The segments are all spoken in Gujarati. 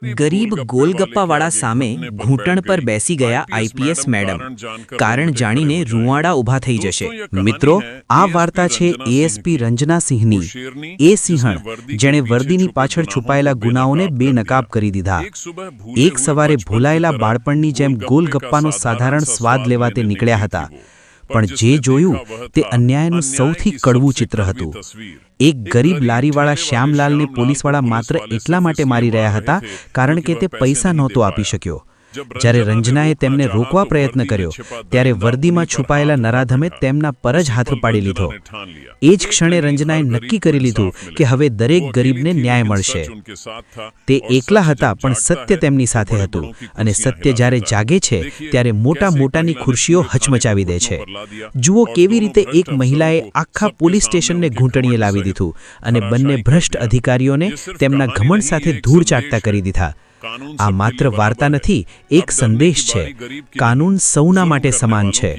ગરીબ ગોલગપ્પાવાળા સામે ઘૂંટણ પર બેસી ગયા આઈપીએસ મેડમ. કારણ જાણીને રૂંવાડા ઊભા થઈ જશે. મિત્રો, આ વાર્તા છે એએસપી રંજના સિંહની. એ સિંહણ જેણે વર્દીની પાછળ છુપાયેલા ગુનાઓને બેનકાબ કરી દીધા. એક સવારે ભૂલાયેલા બાળપણની જેમ ગોલગપ્પાનો સાધારણ સ્વાદ લેવા તે નીકળ્યા હતા. પણ જે જોયું તે અન્યાયનું સૌથી કડવું ચિત્ર હતું. એક ગરીબ લારીવાળા શ્યામલાલને પોલીસવાળા માત્ર એટલા માટે મારી રહ્યા હતા કારણ કે તે પૈસા નહોતો આપી શક્યો. જ્યારે રંજનાએ તેમને રોકવા પ્રયત્ન કર્યો ત્યારે વર્દીમાં છુપાયેલા નરાધમે તેમના પર જ હાથ પાડી લીધો. એ જ ક્ષણે રંજનાએ નક્કી કરી લીધું કે હવે દરેક ગરીબને ન્યાય મળશે. તે એકલા હતા પણ સત્ય તેમની સાથે હતું, અને સત્ય જ્યારે જાગે છે ત્યારે મોટા મોટાની ખુરશીઓ હચમચાવી દે છે. જુઓ કેવી રીતે એક મહિલાએ આખા પોલીસ સ્ટેશનને ઘૂંટણીએ લાવી દીધું અને બંને ભ્રષ્ટ અધિકારીઓને તેમના ઘમંડ સાથે ધૂળ ચાટતા કરી દીધા. આ માત્ર વાર્તા નથી, એક સંદેશ છે. કાનૂન સૌના માટે સમાન છે.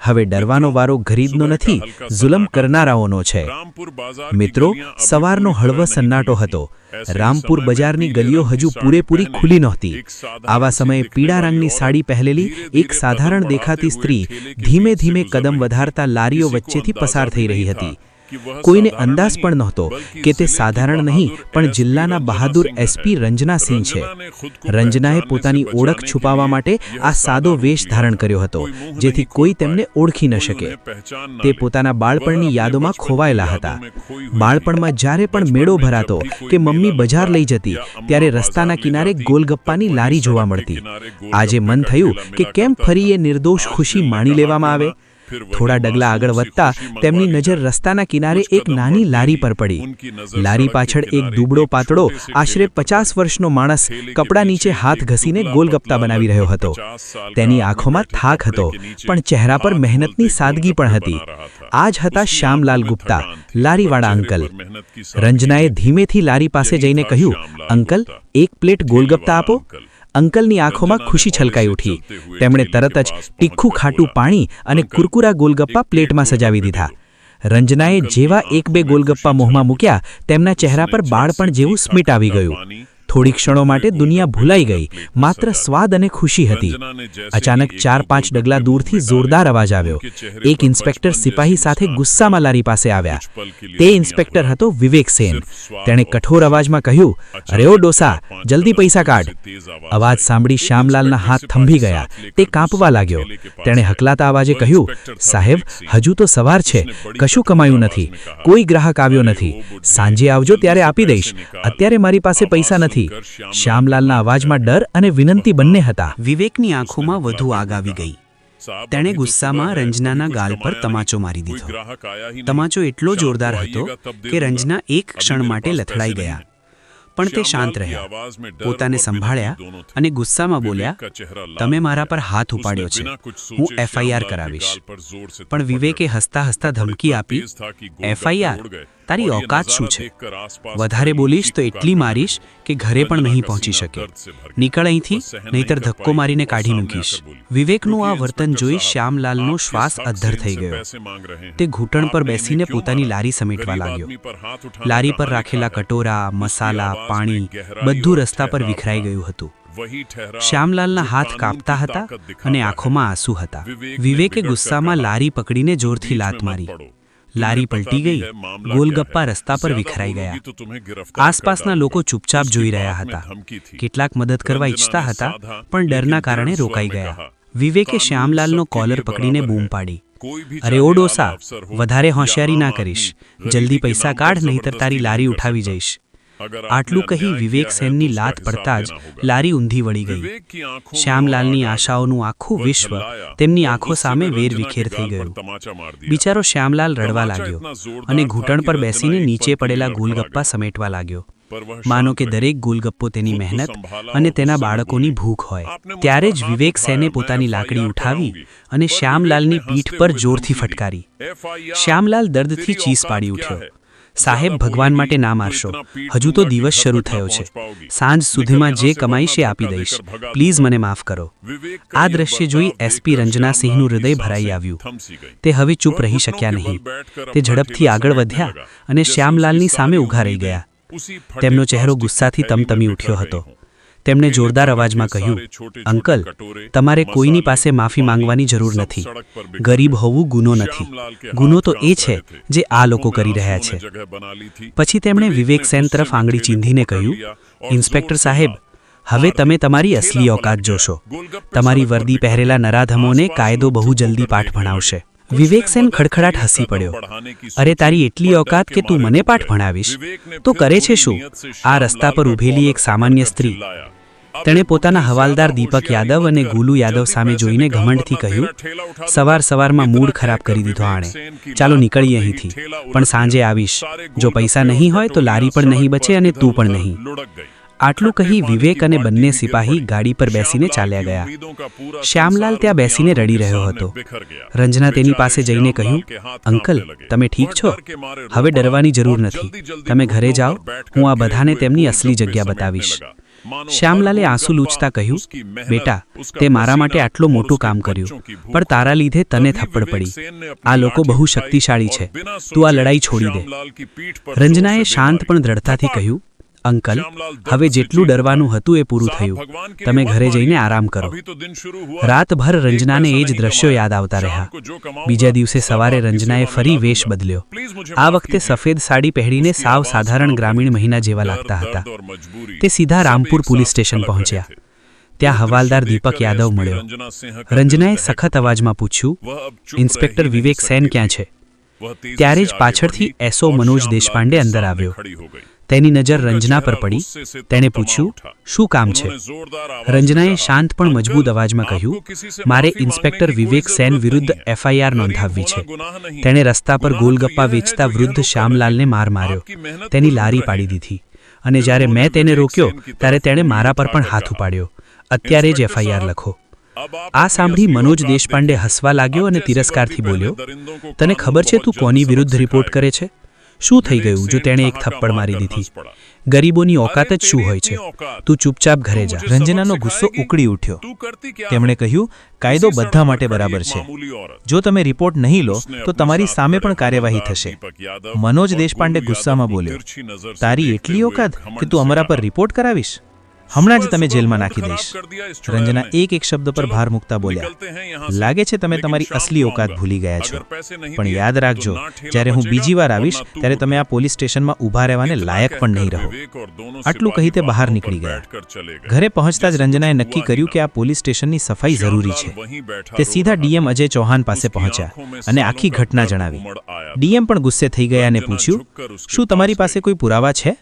હવે ડરવાનો વારો ગરીબનો નથી, જુલમ કરનારાઓનો છે. મિત્રો, સવારનો હળવો સન્નાટો હતો. રામપુર બજારની ગલીઓ હજુ પૂરેપૂરી ખુલી નહોતી. આવા સમયે પીળા રંગની સાડી પહેરેલી એક સાધારણ દેખાતી સ્ત્રી ધીમે ધીમે કદમ વધારતા લારીઓ વચ્ચેથી પસાર થઈ રહી હતી. કોઈને અંદાજ પણ નહોતો કે તે સાધારણ નહીં પણ જિલ્લાના બહાદુર એસપી રંજના સિંહ છે. રંજનાએ પોતાની ઓળખ છુપાવવા માટે આ સાદો વેશ ધારણ કર્યો હતો, જેથી કોઈ તેમને ઓળખી ન શકે. તે પોતાના બાળપણની યાદોમાં ખોવાયેલા હતા. બાળપણમાં જ્યારે પણ મેળો ભરાતો કે મમ્મી બજાર લઈ જતી ત્યારે રસ્તાના કિનારે ગોલગપ્પાની લારી જોવા મળતી. આજે મન થયું કે કેમ ફરી એ નિર્દોષ ખુશી માણી લેવામાં આવે. થોડા ડગલા આગળ વધતા તેમની નજર રસ્તાના કિનારે એક નાની લારી પર પડી. લારી પાછળ એક દુબળો પાતળો આશરે 50 વર્ષનો માણસ કપડા નીચે હાથ ઘસીને ગોલગપ્પા બનાવી રહ્યો હતો. તેની આંખોમાં થાક હતો, પણ ચહેરા પર મહેનતની સાદગી પણ હતી. આ જ હતા શ્યામલાલ ગુપ્તા, લારીવાળા અંકલ. રંજનાએ ધીમેથી લારી પાસે જઈને કહ્યું, અંકલ, એક પ્લેટ ગોલગપ્પા આપો. અંકલની આંખોમાં ખુશી છલકાઈ ઉઠી. તેમણે તરત જ તીખું ખાટું પાણી અને કુરકુરા ગોલગપ્પા પ્લેટમાં સજાવી દીધા. રંજનાએ જેવા એક બે ગોલગપ્પા મોંમાં મૂક્યા તેમના ચહેરા પર બાળપણ જેવું સ્મિત આવી ગયું. થોડી ક્ષણો માટે દુનિયા ભૂલાઈ ગઈ, માત્ર સ્વાદ અને ખુશી હતી. અચાનક 4-5 ડગલા દૂરથી જોરદાર અવાજ આવ્યો. એક ઇન્સ્પેક્ટર સિપાહી સાથે ગુસ્સામાં લારી પાસે આવ્યા. તે ઇન્સ્પેક્ટર હતો વિવેક સેન. તેણે કઠોર અવાજમાં કહ્યું, અરે ઓ ડોસા, જલ્દી પૈસા કાઢ. અવાજ સાંભળી શ્યામલાલના હાથ થંભી ગયા. તે કાંપવા લાગ્યો. તેણે હકલાતા અવાજે કહ્યું, સાહેબ, હજુ તો સવાર છે, કશું કમાયું નથી, કોઈ ગ્રાહક આવ્યો નથી. સાંજે આવજો ત્યારે આપી દઈશ, અત્યારે મારી પાસે પૈસા નથી. શ્યામલાલના અવાજમાં ડર અને વિનંતી બંને હતા. વિવેકની આંખોમાં વધુ આગ આવી ગઈ. તેણે ગુસ્સામાં રંજનાના ગાલ પર તમાચો મારી દીધો. તમાચો એટલો જોરદાર હતો કે રંજના એક ક્ષણ માટે લથડાઈ ગયા. પણ તે શાંત રહ્યા, પોતાને સંભાળ્યા અને ગુસ્સામાં બોલ્યા, તમે મારા પર હાથ ઉપાડ્યો છે, હું એફઆઈઆર કરાવીશ. પણ વિવેકે હસતા હસતા ધમકી આપી, એફઆઈઆર? તારી ઓકાત શું છે? વધારે બોલીશ તો એટલી મારીશ કે ઘરે પણ નહીં પહોંચી શકે. નીકળ અહીંથી, નહીતર ધક્કો મારીને કાઢી મૂકીશ. વિવેકનું આ વર્તન જોઈ શ્યામલાલનો શ્વાસ અદ્ધર થઈ ગયો. તે ઘૂંટણ પર બેસીને પોતાની લારી સમેટવા લાગ્યો. લારી પર રાખેલા કટોરા, મસાલા, પાણી બધું રસ્તા પર વિખરાઈ ગયું હતું. શ્યામલાલના હાથ કાંપતા હતા અને આંખોમાં આંસુ હતા. વિવેકે ગુસ્સામાં લારી પકડીને જોરથી લાત મારી. લારી પલટી ગઈ. ગોલગપ્પા રસ્તા પર વિખરાઈ ગયા. આસપાસના લોકો ચૂપચાપ જોઈ રહ્યા હતા. કેટલાક મદદ કરવા ઈચ્છતા હતા પણ ડરના કારણે રોકાઈ ગયા. વિવેકે શ્યામલાલનો કોલર પકડીને બૂમ પાડી, અરે ઓ ડોસા, વધારે હોશિયારી ના કરીશ, જલ્દી પૈસા કાઢ, નહીતર તારી લારી ઉઠાવી જઈશ. આટલું કહી વિવેક સેનની લાત પડતા જ લારી ઊંધી વળી ગઈ. શ્યામલાલની આશાઓનું આખું વિશ્વ તેમની આંખો સામે વેરવિખેર થઈ ગયું. બિચારો શ્યામલાલ રડવા લાગ્યો અને ઘૂંટણ પર બેસીને નીચે પડેલા ગોલગપ્પા સમેટવા લાગ્યો. માનો કે દરેક ગોલગપ્પો તેની મહેનત અને તેના બાળકોની ભૂખ હોય. ત્યારે જ વિવેક સેને પોતાની લાકડી ઉઠાવી અને શ્યામલાલની પીઠ પર જોરથી ફટકારી. શ્યામલાલ દર્દથી ચીસ પાડી ઉઠ્યો. સાહેબ, ભગવાન માટે ના મારશો, હજુ તો દિવસ શરૂ થયો છે. સાંજ સુધીમાં જે કમાઈશ એ આપી દઈશ. પ્લીઝ મને માફ કરો. આ દ્રશ્ય જોઈ એસપી રંજના સિંહનું હૃદય ભરાઈ આવ્યું. તે હવે ચૂપ રહી શક્યા નહીં. તે ઝડપથી આગળ વધ્યા અને શ્યામલાલની સામે ઊભા રહી ગયા. તેમનો ચહેરો ગુસ્સાથી તમતમી ઉઠ્યો હતો. તેમણે જોરદાર અવાજમાં કહ્યું, અંકલ, તમારે કોઈની પાસે માફી માંગવાની જરૂર નથી. ગરીબ હોવું ગુનો નથી. ગુનો તો એ છે જે આ લોકો કરી રહ્યા છે. પછી તેમણે વિવેક સેન તરફ આંગળી ચીંધીને કહ્યું, ઇન્સ્પેક્ટર સાહેબ, હવે તમે તમારી અસલી ઓકાત જોશો. તમારી વર્દી પહેરેલા નરાધમોને કાયદો બહુ જલ્દી પાઠ ભણાવશે. વિવેક સેન ખડખડાટ હસી પડ્યો. અરે, તારી એટલી ઓકાત કે તું મને પાઠ ભણાવીશ? તો કરે છે શું? આ રસ્તા પર ઊભેલી એક સામાન્ય સ્ત્રી. તેણે પોતાના હવાલદાર દીપક યાદવ અને ગુલુ યાદવ સામે જોઈને ઘમંડથી કહ્યું, સવારમાં મૂડ ખરાબ કરી દીધો આણે. ચાલો નીકળીએ અહીંથી, પણ સાંજે આવીશ. જો પૈસા નહીં હોય તો લારી પણ નહીં બચે અને તું પણ નહીં. આટલું કહી વિવેક અને બંને સિપાહી ગાડી પર બેસીને ચાલ્યા ગયા. શ્યામલાલ ત્યાં બેસીને રડી રહ્યો હતો. રંજના તેની પાસે જઈને કહ્યું, અંકલ, તમે ઠીક છો? હવે ડરવાની જરૂર નથી. તમે ઘરે જાઓ, હું આ બધાને તેમની અસલી જગ્યા બતાવીશ. શ્યામલાલે આંસુ લૂછતા કહ્યું, બેટા, તે મારા માટે આટલું મોટું કામ કર્યું, પણ તારા લીધે તને થપ્પડ પડી. આ લોકો બહુ શક્તિશાળી છે. તું આ લડાઈ છોડી દે. રંજનાએ શાંત પણ દ્રઢતાથી કહ્યું, અંકલ, હવે જેટલું ડરવાનું હતું એ પૂરું થયું. તમે ઘરે જઈને આરામ કરો. રાતભર રંજનાને એ જ દ્રશ્યો યાદ આવતા રહ્યા. બીજા દિવસે સવારે રંજનાએ ફરી વેશ બદલ્યો. આ વખતે સફેદ સાડી પહેરીને સાવ સાધારણ ગ્રામીણ મહિના જેવા લાગતા હતા. તે સીધા રામપુર પોલીસ સ્ટેશન પહોંચ્યા. ત્યાં હવાલદાર દીપક યાદવ મળ્યો. રંજનાએ સખત અવાજમાં પૂછ્યું, ઇન્સ્પેક્ટર વિવેક સેન ક્યાં છે? ત્યારે જ પાછળથી એસઓ મનોજ દેશપાંડે અંદર આવ્યો. તેની નજર રંજના પર પડી. તેણે પૂછ્યું, શું કામ છે? રંજનાએ શાંત પણ મજબૂત અવાજમાં કહ્યું, મારે ઇન્સ્પેક્ટર વિવેક સેન વિરુદ્ધ એફઆઈઆર નોંધાવવી છે. તેણે રસ્તા પર ગોલગપ્પા વેચતા વૃદ્ધ શ્યામલાલને માર માર્યો. તેની લારી પાડી દીધી. અને જ્યારે મેં તેને રોક્યો ત્યારે તેણે મારા પર પણ હાથ ઉપાડ્યો. અત્યારે જ એફઆઈઆર લખો. આ સાંભળી મનોજ દેશપાંડે હસવા લાગ્યો અને તિરસ્કારથી બોલ્યો, તને ખબર છે તું કોની વિરુદ્ધ રિપોર્ટ કરે છે? શું થઈ ગયું જો તેણે એક થપ્પડ મારી દીધી? ગરીબોની ઓકાત જ શું હોય છે? તું ચૂપચાપ ઘરે જા. રંજનાનો ગુસ્સો ઉકળી ઉઠ્યો. તેમણે કહ્યું, કાયદો બધા માટે બરાબર છે. જો તમે રિપોર્ટ નહીં લો તો તમારી સામે પણ કાર્યવાહી થશે. મનોજ દેશપાંડે ગુસ્સામાં બોલ્યો, તારી એટલી ઓકાત કે તું અમારા પર રિપોર્ટ કરાવીશ? હમણાં જ તમે જેલમાં નાખી દઈશ. રંજના એક શબ્દ પર ભાર મૂકતા બોલ્યા, લાગે છે તમે તમારી અસલી ઓકાત ભૂલી ગયા છો. પણ યાદ રાખજો, જ્યારે હું બીજી વાર આવીશ ત્યારે તમે આ પોલીસ સ્ટેશનમાં ઊભા રહેવાને લાયક પણ નહીં રહો. આટલું કહી તે બહાર નીકળી ગયા. ઘરે પહોંચતા જ રંજનાએ નક્કી કર્યું કે આ પોલીસ સ્ટેશનની સફાઈ જરૂરી છે. તે સીધા ડીએમ અજય ચૌહાણ પાસે પહોંચ્યા અને આખી ઘટના જણાવી. ડીએમ પણ ગુસ્સે થઈ ગયા અને પૂછ્યું, શું તમારી પાસે કોઈ પુરાવા છે?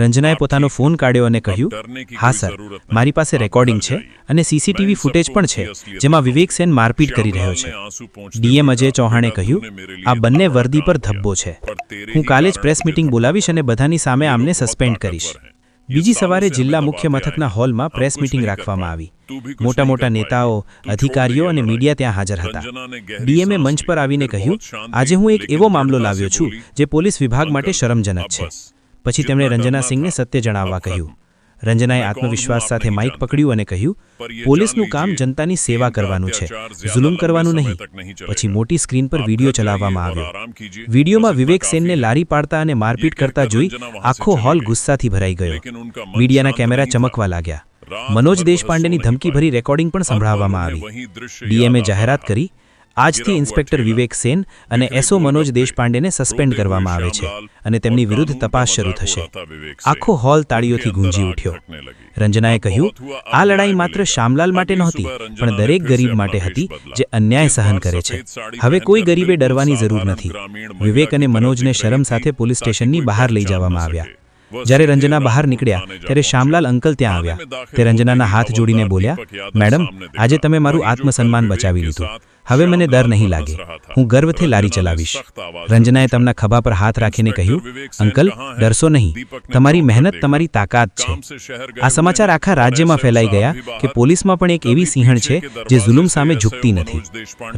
રંજનાએ પોતાનો ફોન કાઢ્યો અને કહ્યું, હા સર, મારી પાસે રેકોર્ડિંગ છે અને સીસીટીવી ફૂટેજ પણ છે જેમાં વિવેક સેન મારપીટ કરી રહ્યો છે. ડીએમ અજય ચૌહાણે કહ્યું, આ બંને વર્દી પર ધબ્બો છે. હું કાલે જ પ્રેસ મીટિંગ બોલાવીશ અને બધાની સામે આમને સસ્પેન્ડ કરીશ. બીજી સવારે જિલ્લા મુખ્ય મથકના હોલમાં પ્રેસ મીટિંગ રાખવામાં આવી. મોટા મોટા નેતાઓ, અધિકારીઓ અને મીડિયા ત્યાં હાજર હતા. ડીએમએ મંચ પર આવીને કહ્યું, આજે હું એક એવો મામલો લાવ્યો છું જે પોલીસ વિભાગ માટે શરમજનક છે. પછી તેમણે રંજના સિંહને સત્ય જણાવવા કહ્યું. રંજનાએ આત્મવિશ્વાસ સાથે માઇક પકડ્યું અને કહ્યું, પોલીસનું કામ જનતાની સેવા કરવાનું છે, જુલુમ કરવાનું નહીં. પછી મોટી સ્ક્રીન પર વિડીયો ચલાવવામાં આવ્યો. વિડીયોમાં વિવેક સેનને લારી પાડતા અને મારપીટ કરતા જોઈ આખો હોલ ગુસ્સાથી ભરાઈ ગયો. મીડિયાના કેમેરા ચમકવા લાગ્યા. મનોજ દેશપાંડેની ધમકીભરી રેકોર્ડિંગ પણ સંભળાવવામાં આવી. ડીએમએ જાહેરાત કરી, આજથી ઇન્સ્પેક્ટર વિવેક સેન અને એસઓ મનોજ દેશપાંડેને સસ્પેન્ડ કરવામાં આવે છે અને તેમની વિરુદ્ધ તપાસ શરૂ થશે. આખો હોલ તાળીઓથી ગુંજી ઉઠ્યો. રંજનાએ કહ્યું, આ લડાઈ માત્ર શ્યામલાલ માટે નહોતી, પણ દરેક ગરીબ માટે હતી જે અન્યાય સહન કરે છે. હવે કોઈ ગરીબે ડરવાની જરૂર નથી. વિવેક અને મનોજને શરમ સાથે પોલીસ સ્ટેશનની બહાર લઈ જવામાં આવ્યા. જ્યારે રંજના બહાર નીકળ્યા ત્યારે શ્યામલાલ અંકલ ત્યાં આવ્યા. તે રંજનાના હાથ જોડીને બોલ્યા, મેડમ, આજે તમે મારું આત્મસન્માન બચાવી લીધું. હવે મને ડર નહીં લાગે. હું ગર્વથી લારી ચલાવીશ. રંજનાએ તેમના ખભા પર હાથ રાખીને કહ્યું, અંકલ, ડરશો નહીં. તમારી મહેનત તમારી તાકાત છે. આ સમાચાર આખા રાજ્યમાં ફેલાઈ ગયા કે પોલીસમાં પણ એક એવી સિંહણ છે જે જુલુમ સામે ઝૂકતી નથી.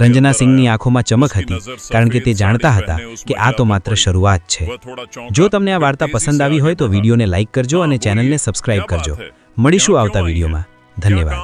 રંજના સિંહની આંખોમાં ચમક હતી, કારણ કે તે જાણતા હતા કે આ તો માત્ર શરૂઆત છે. જો તમને આ વાર્તા પસંદ આવી હોય તો વિડીયોને લાઇક કરજો અને ચેનલને સબસ્ક્રાઇબ કરજો. મળીશું આવતા વિડીયોમાં. ધન્યવાદ.